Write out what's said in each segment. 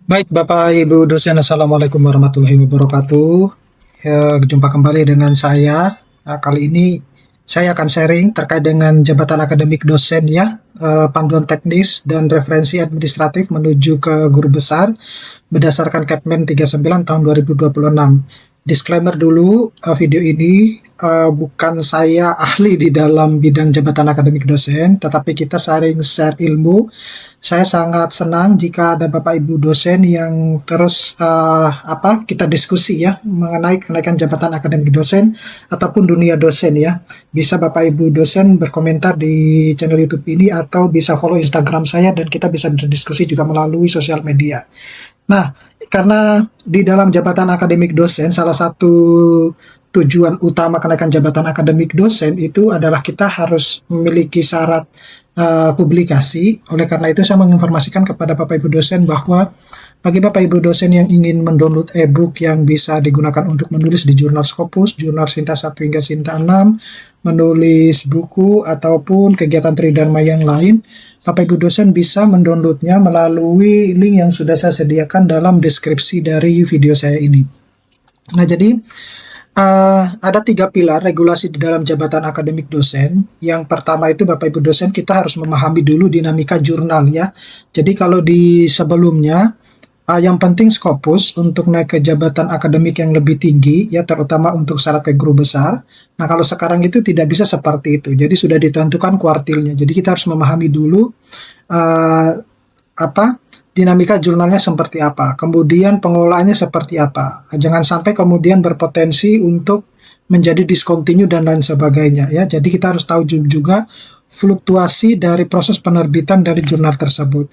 Baik, Bapak Ibu dosen, Assalamualaikum warahmatullahi wabarakatuh. Jumpa kembali dengan saya. Kali ini saya akan sharing terkait dengan jabatan akademik dosen ya, panduan teknis dan referensi administratif menuju ke guru besar berdasarkan Kepmen 39 tahun 2026. Disclaimer dulu, video ini bukan saya ahli di dalam bidang jabatan akademik dosen, tetapi kita saling share ilmu. Saya sangat senang jika ada Bapak Ibu dosen yang terus kita diskusi ya mengenai kenaikan jabatan akademik dosen ataupun dunia dosen ya. Bisa Bapak Ibu dosen berkomentar di channel YouTube ini atau bisa follow Instagram saya dan kita bisa berdiskusi juga melalui sosial media. Nah, karena di dalam jabatan akademik dosen, salah satu tujuan utama kenaikan jabatan akademik dosen itu adalah kita harus memiliki syarat publikasi. Oleh karena itu, saya menginformasikan kepada Bapak Ibu dosen bahwa bagi Bapak Ibu dosen yang ingin mendownload e-book yang bisa digunakan untuk menulis di jurnal Scopus, jurnal Sinta 1 hingga Sinta 6, menulis buku ataupun kegiatan tridharma yang lain, Bapak Ibu dosen bisa mendownloadnya melalui link yang sudah saya sediakan dalam deskripsi dari video saya ini. Nah, jadi ada 3 pilar regulasi di dalam jabatan akademik dosen. Yang pertama itu Bapak Ibu dosen kita harus memahami dulu dinamika jurnal ya. Jadi kalau di sebelumnya yang penting Scopus untuk naik ke jabatan akademik yang lebih tinggi ya, terutama untuk syarat ke guru besar. Nah, kalau sekarang itu tidak bisa seperti itu. Jadi sudah ditentukan kuartilnya. Jadi kita harus memahami dulu uh, apa dinamika jurnalnya seperti apa, kemudian pengelolaannya seperti apa. Jangan sampai kemudian berpotensi untuk menjadi discontinue dan lain sebagainya ya. Jadi kita harus tahu juga fluktuasi dari proses penerbitan dari jurnal tersebut.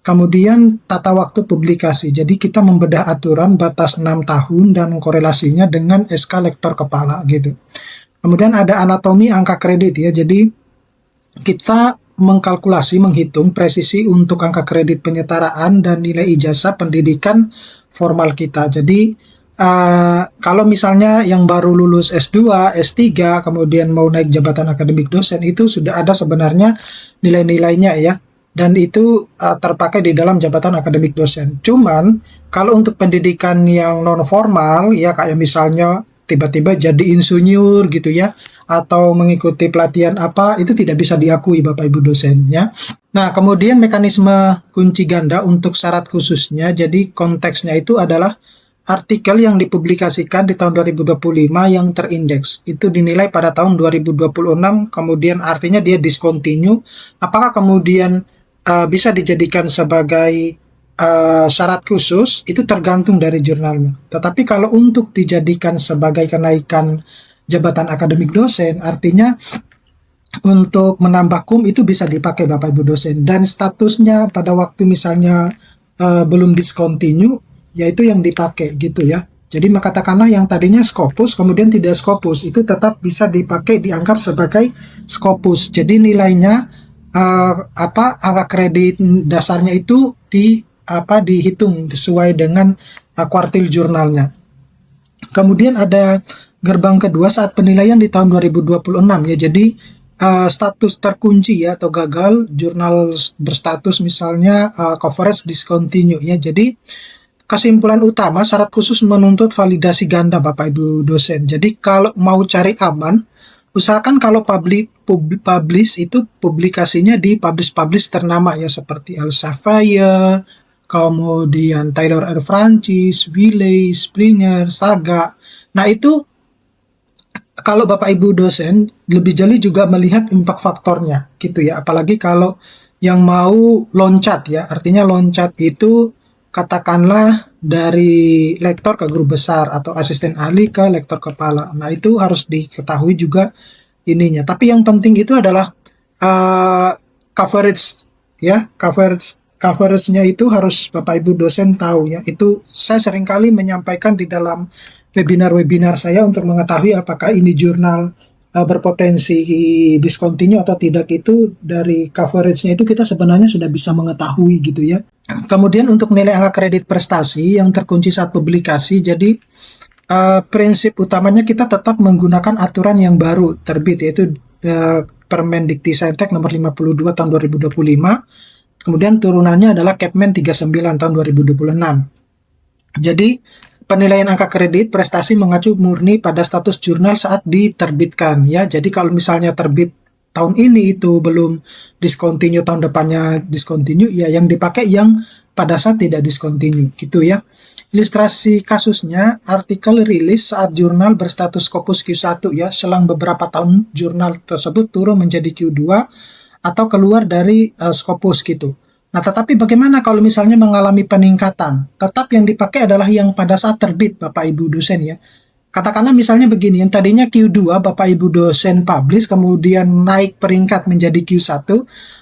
Kemudian tata waktu publikasi. Jadi kita membedah aturan batas 6 tahun dan korelasinya dengan SK lektor kepala gitu. Kemudian ada anatomi angka kredit ya. Jadi kita mengkalkulasi, menghitung presisi untuk angka kredit penyetaraan dan nilai ijazah pendidikan formal kita. Jadi kalau misalnya yang baru lulus S2, S3, kemudian mau naik jabatan akademik dosen, itu sudah ada sebenarnya nilai-nilainya ya. Dan itu terpakai di dalam jabatan akademik dosen. Cuman kalau untuk pendidikan yang non formal ya, kayak misalnya tiba-tiba jadi insinyur gitu ya, atau mengikuti pelatihan apa, itu tidak bisa diakui Bapak Ibu dosen ya. Nah, kemudian mekanisme kunci ganda untuk syarat khususnya, jadi konteksnya itu adalah artikel yang dipublikasikan di tahun 2025 yang terindeks. Itu dinilai pada tahun 2026, kemudian artinya dia discontinue. Apakah kemudian bisa dijadikan sebagai syarat khusus, itu tergantung dari jurnalnya. Tetapi kalau untuk dijadikan sebagai kenaikan jabatan akademik dosen, artinya untuk menambah kum itu bisa dipakai Bapak Ibu dosen. Dan statusnya pada waktu misalnya belum discontinue, yaitu yang dipakai gitu ya. Jadi katakanlah yang tadinya Scopus kemudian tidak Scopus, itu tetap bisa dipakai, dianggap sebagai Scopus. Jadi nilainya angka kredit dasarnya itu dihitung sesuai dengan kuartil jurnalnya. Kemudian ada gerbang kedua saat penilaian di tahun 2026 ya. Jadi status terkunci ya atau gagal, jurnal berstatus misalnya coverage discontinue ya. Jadi kesimpulan utama, syarat khusus menuntut validasi ganda Bapak Ibu dosen. Jadi kalau mau cari aman, usahakan kalau publish itu publikasinya di publish ternama ya, seperti Elsevier, kemudian Taylor R. Francis, Wiley, Springer, Saga. Nah itu kalau Bapak Ibu dosen lebih jeli juga melihat impact faktornya gitu ya. Apalagi kalau yang mau loncat ya, artinya loncat itu katakanlah dari lektor ke guru besar atau asisten ahli ke lektor kepala. Nah itu harus diketahui juga ininya. Tapi yang penting itu adalah coverage ya, coveragenya itu harus Bapak Ibu dosen tahu ya. Itu saya seringkali menyampaikan di dalam webinar-webinar saya untuk mengetahui apakah ini jurnal berpotensi discontinue atau tidak. Itu dari coveragenya itu kita sebenarnya sudah bisa mengetahui gitu ya. Kemudian untuk nilai angka kredit prestasi yang terkunci saat publikasi, jadi prinsip utamanya kita tetap menggunakan aturan yang baru terbit, yaitu Permendikti Saintek nomor 52 tahun 2025. Kemudian turunannya adalah Kepmen 39 tahun 2026. Jadi penilaian angka kredit prestasi mengacu murni pada status jurnal saat diterbitkan ya. Jadi kalau misalnya terbit tahun ini itu belum discontinue, tahun depannya discontinue, ya yang dipakai yang pada saat tidak discontinue gitu ya. Ilustrasi kasusnya, artikel rilis saat jurnal berstatus Scopus Q1 ya, selang beberapa tahun jurnal tersebut turun menjadi Q2 atau keluar dari Scopus gitu. Nah, tetapi bagaimana kalau misalnya mengalami peningkatan? Tetap yang dipakai adalah yang pada saat terbit, Bapak Ibu dosen ya. Katakanlah misalnya begini, yang tadinya Q2 Bapak Ibu dosen publish, kemudian naik peringkat menjadi Q1,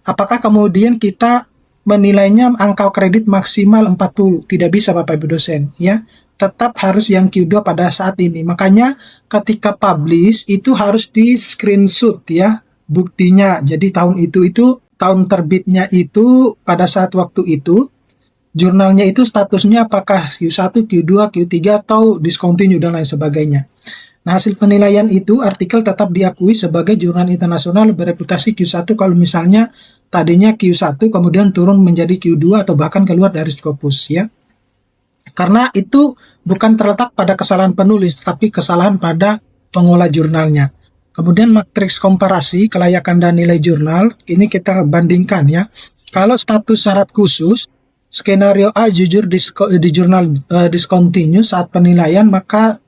apakah kemudian kita menilainya angka kredit maksimal 40? Tidak bisa Bapak Ibu dosen ya. Tetap harus yang Q2 pada saat ini. Makanya ketika publish itu harus di screenshot ya buktinya. Jadi tahun terbitnya itu pada saat waktu itu jurnalnya itu statusnya apakah Q1, Q2, Q3 atau discontinue dan lain sebagainya. Nah, hasil penilaian itu artikel tetap diakui sebagai jurnal internasional bereputasi Q1 kalau misalnya tadinya Q1 kemudian turun menjadi Q2 atau bahkan keluar dari Scopus ya. Karena itu bukan terletak pada kesalahan penulis tapi kesalahan pada pengolah jurnalnya. Kemudian matriks komparasi kelayakan dan nilai jurnal, ini kita bandingkan ya. Kalau status syarat khusus, skenario A jujur di jurnal discontinue saat penilaian, maka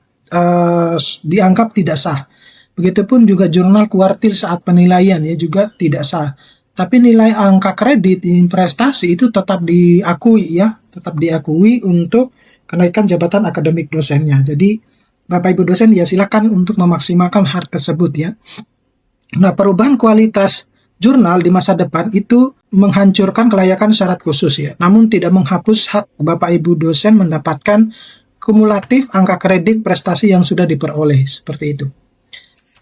dianggap tidak sah. Begitupun juga jurnal kuartil saat penilaian ya juga tidak sah. Tapi nilai angka kredit di prestasi itu tetap diakui ya, tetap diakui untuk kenaikan jabatan akademik dosennya. Jadi Bapak Ibu dosen ya silakan untuk memaksimalkan hal tersebut ya. Nah, perubahan kualitas jurnal di masa depan itu menghancurkan kelayakan syarat khusus ya. Namun tidak menghapus hak Bapak Ibu dosen mendapatkan kumulatif angka kredit prestasi yang sudah diperoleh seperti itu.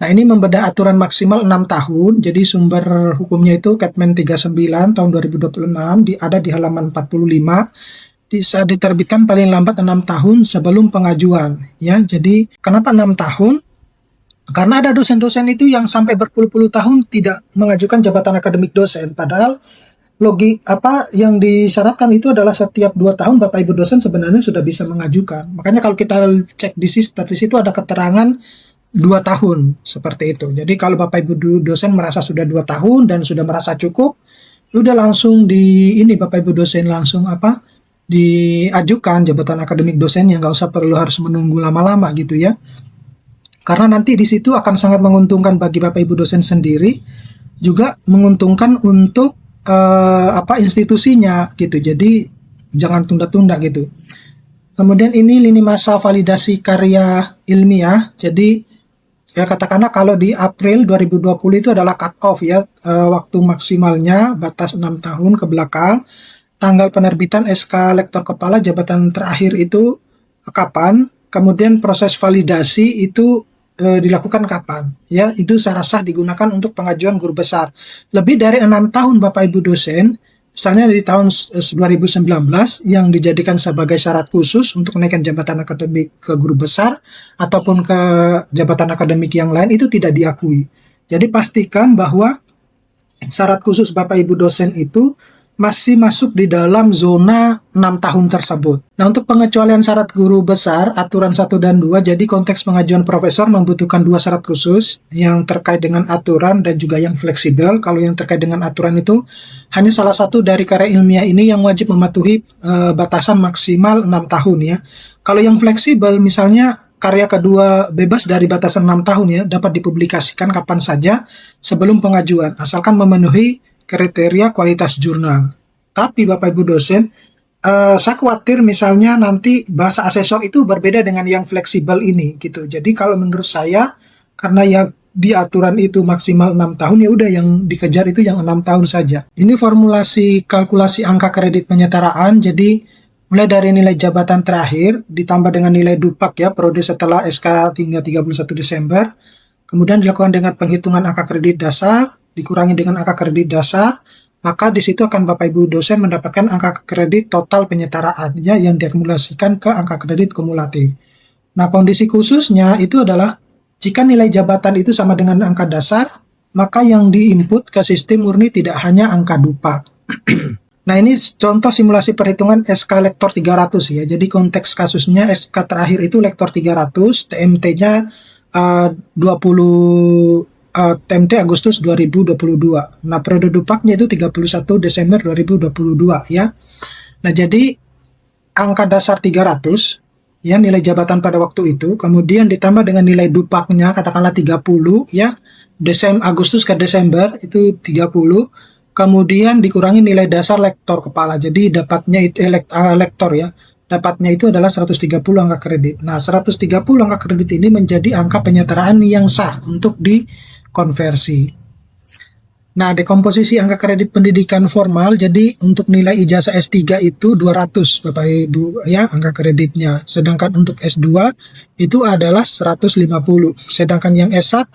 Nah, ini membedah aturan maksimal 6 tahun. Jadi sumber hukumnya itu Kepmen 39 tahun 2026 ada di halaman 45. Bisa diterbitkan paling lambat 6 tahun sebelum pengajuan ya. Jadi kenapa 6 tahun? Karena ada dosen-dosen itu yang sampai berpuluh-puluh tahun tidak mengajukan jabatan akademik dosen, padahal yang disyaratkan itu adalah setiap 2 tahun Bapak Ibu dosen sebenarnya sudah bisa mengajukan. Makanya kalau kita cek di situ ada keterangan 2 tahun seperti itu. Jadi kalau Bapak Ibu dosen merasa sudah 2 tahun dan sudah merasa cukup, udah langsung Bapak Ibu dosen langsung diajukan jabatan akademik dosen yang nggak usah perlu harus menunggu lama-lama gitu ya. Karena nanti di situ akan sangat menguntungkan bagi Bapak Ibu dosen sendiri, juga menguntungkan untuk institusinya gitu. Jadi jangan tunda-tunda gitu. Kemudian ini lini masa validasi karya ilmiah. Jadi ya katakanlah kalau di April 2020 itu adalah cut off ya, waktu maksimalnya batas 6 tahun ke belakang. Tanggal penerbitan SK Lektor Kepala jabatan terakhir itu kapan, kemudian proses validasi itu dilakukan kapan ya. Itu secara sah digunakan untuk pengajuan guru besar lebih dari 6 tahun Bapak Ibu dosen, misalnya di tahun 2019 yang dijadikan sebagai syarat khusus untuk menaikkan jabatan akademik ke guru besar ataupun ke jabatan akademik yang lain, itu tidak diakui. Jadi pastikan bahwa syarat khusus Bapak Ibu dosen itu masih masuk di dalam zona 6 tahun tersebut. Nah, untuk pengecualian syarat guru besar, aturan 1 dan 2, jadi konteks pengajuan profesor membutuhkan 2 syarat khusus yang terkait dengan aturan dan juga yang fleksibel. Kalau yang terkait dengan aturan itu, hanya salah satu dari karya ilmiah ini yang wajib mematuhi batasan maksimal 6 tahun ya. Kalau yang fleksibel, misalnya karya kedua bebas dari batasan 6 tahun ya, dapat dipublikasikan kapan saja sebelum pengajuan, asalkan memenuhi kriteria kualitas jurnal. Tapi Bapak Ibu dosen, saya khawatir misalnya nanti bahasa asesor itu berbeda dengan yang fleksibel ini gitu. Jadi kalau menurut saya, karena yang di aturan itu maksimal 6 tahun, ya udah yang dikejar itu yang 6 tahun saja. Ini formulasi kalkulasi angka kredit penyetaraan. Jadi mulai dari nilai jabatan terakhir ditambah dengan nilai dupak ya, periode setelah SK hingga 31 Desember. Kemudian dilakukan dengan penghitungan angka kredit dasar, dikurangi dengan angka kredit dasar, maka di situ akan Bapak Ibu dosen mendapatkan angka kredit total penyetaraan ya, yang diakumulasikan ke angka kredit kumulatif. Nah, kondisi khususnya itu adalah jika nilai jabatan itu sama dengan angka dasar, maka yang diinput ke sistem murni tidak hanya angka dupak. Nah, ini contoh simulasi perhitungan SK Lektor 300 ya. Jadi konteks kasusnya SK terakhir itu Lektor 300, TMT-nya 20 TMT Agustus 2022. Nah, periode dupaknya itu 31 Desember 2022 ya. Nah, jadi angka dasar 300 ya, nilai jabatan pada waktu itu, kemudian ditambah dengan nilai dupaknya katakanlah 30 ya. Agustus ke Desember itu 30, kemudian dikurangi nilai dasar lektor kepala. Jadi dapatnya itu lektor ya. Dapatnya itu adalah 130 angka kredit. Nah, 130 angka kredit ini menjadi angka penyertaan yang sah untuk dikonversi. Nah, dekomposisi angka kredit pendidikan formal, jadi untuk nilai ijazah S3 itu 200 Bapak Ibu ya angka kreditnya. Sedangkan untuk S2 itu adalah 150. Sedangkan yang S1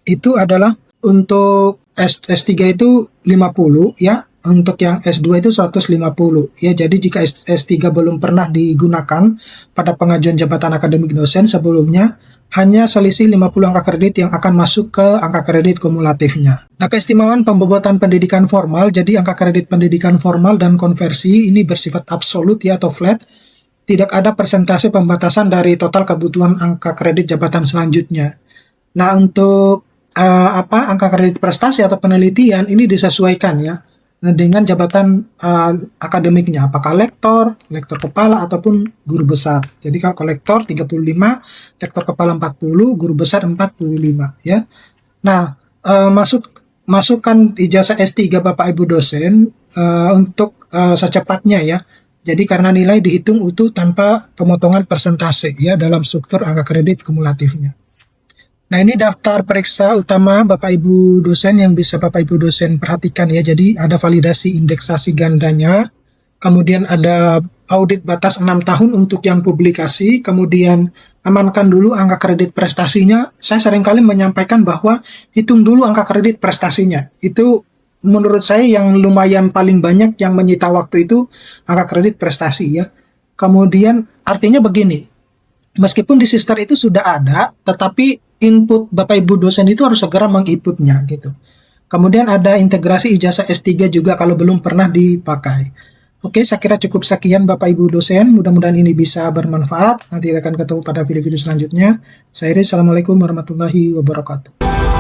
itu adalah untuk S3 itu 50 ya. Untuk yang S2 itu 150 ya. Jadi jika S3 belum pernah digunakan pada pengajuan jabatan akademik dosen sebelumnya, hanya selisih 50 angka kredit yang akan masuk ke angka kredit kumulatifnya. Nah, keistimewaan pembobotan pendidikan formal, jadi angka kredit pendidikan formal dan konversi ini bersifat absolut ya atau flat. Tidak ada persentase pembatasan dari total kebutuhan angka kredit jabatan selanjutnya. Nah, untuk angka kredit prestasi atau penelitian ini disesuaikan ya dengan jabatan akademiknya, apakah lektor, lektor kepala ataupun guru besar. Jadi kalau lektor 35, lektor kepala 40, guru besar 45 ya. Nah, masukkan ijazah S3 Bapak Ibu dosen untuk secepatnya ya. Jadi karena nilai dihitung utuh tanpa pemotongan persentase ya dalam struktur angka kredit kumulatifnya. Nah, ini daftar periksa utama Bapak Ibu dosen yang bisa Bapak Ibu dosen perhatikan ya. Jadi ada validasi indeksasi gandanya, kemudian ada audit batas 6 tahun untuk yang publikasi, kemudian amankan dulu angka kredit prestasinya. Saya seringkali menyampaikan bahwa hitung dulu angka kredit prestasinya. Itu menurut saya yang lumayan paling banyak yang menyita waktu itu angka kredit prestasi ya. Kemudian artinya begini, meskipun di sister itu sudah ada, tetapi input Bapak Ibu dosen itu harus segera menginputnya gitu. Kemudian ada integrasi ijazah S3 juga kalau belum pernah dipakai. Oke, saya kira cukup sekian Bapak Ibu dosen. Mudah-mudahan ini bisa bermanfaat. Nanti akan ketemu pada video-video selanjutnya. Saya Iris, Assalamualaikum warahmatullahi wabarakatuh.